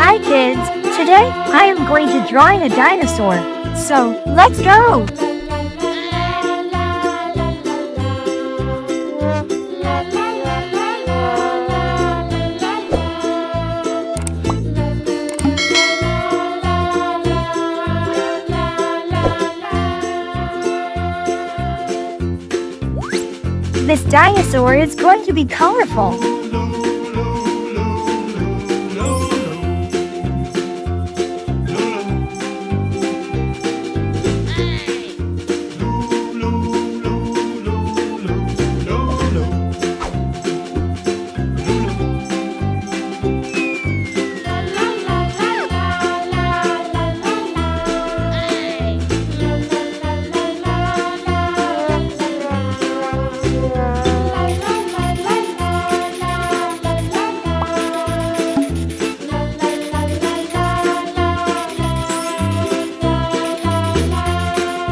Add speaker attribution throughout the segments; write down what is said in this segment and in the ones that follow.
Speaker 1: Hi kids! Today, I am going to draw a dinosaur. So, let's go! This dinosaur is going to be colorful.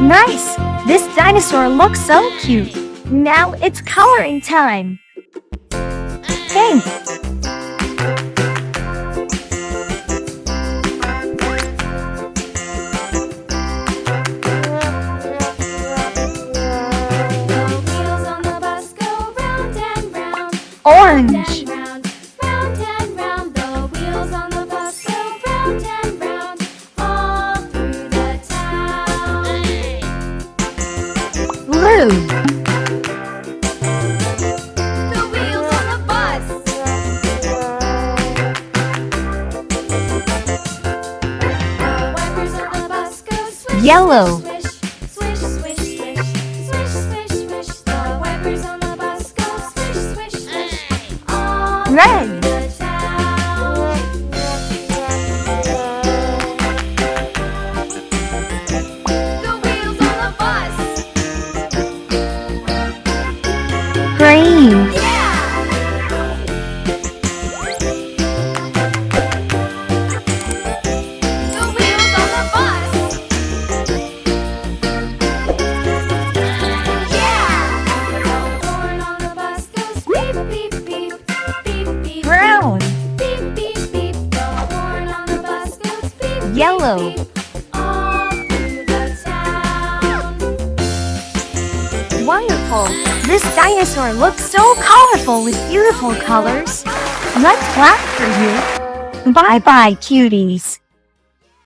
Speaker 1: Nice! This dinosaur looks so cute. Now it's coloring time. Pink. Orange. Blue.
Speaker 2: The wheels on the bus. The wipers on the bus go swish.
Speaker 1: Yellow.
Speaker 2: Swish, swish, swish, swish, swish, swish, swish. The wipers on the bus go swish, swish, swish. All
Speaker 1: Red.
Speaker 2: through the town. The wheels on the bus.
Speaker 1: Green.
Speaker 2: The wheels on the bus. Yeah! The horn on the bus goes beep, beep, beep, beep, beep.
Speaker 1: Brown.
Speaker 2: Beep, beep, beep. The horn on the bus goes beep, beep,
Speaker 1: Yellow.
Speaker 2: beep, all through the town.
Speaker 1: Wonderful! This dinosaur looks so colorful with beautiful colors. Let's clap for you. Bye-bye, cuties.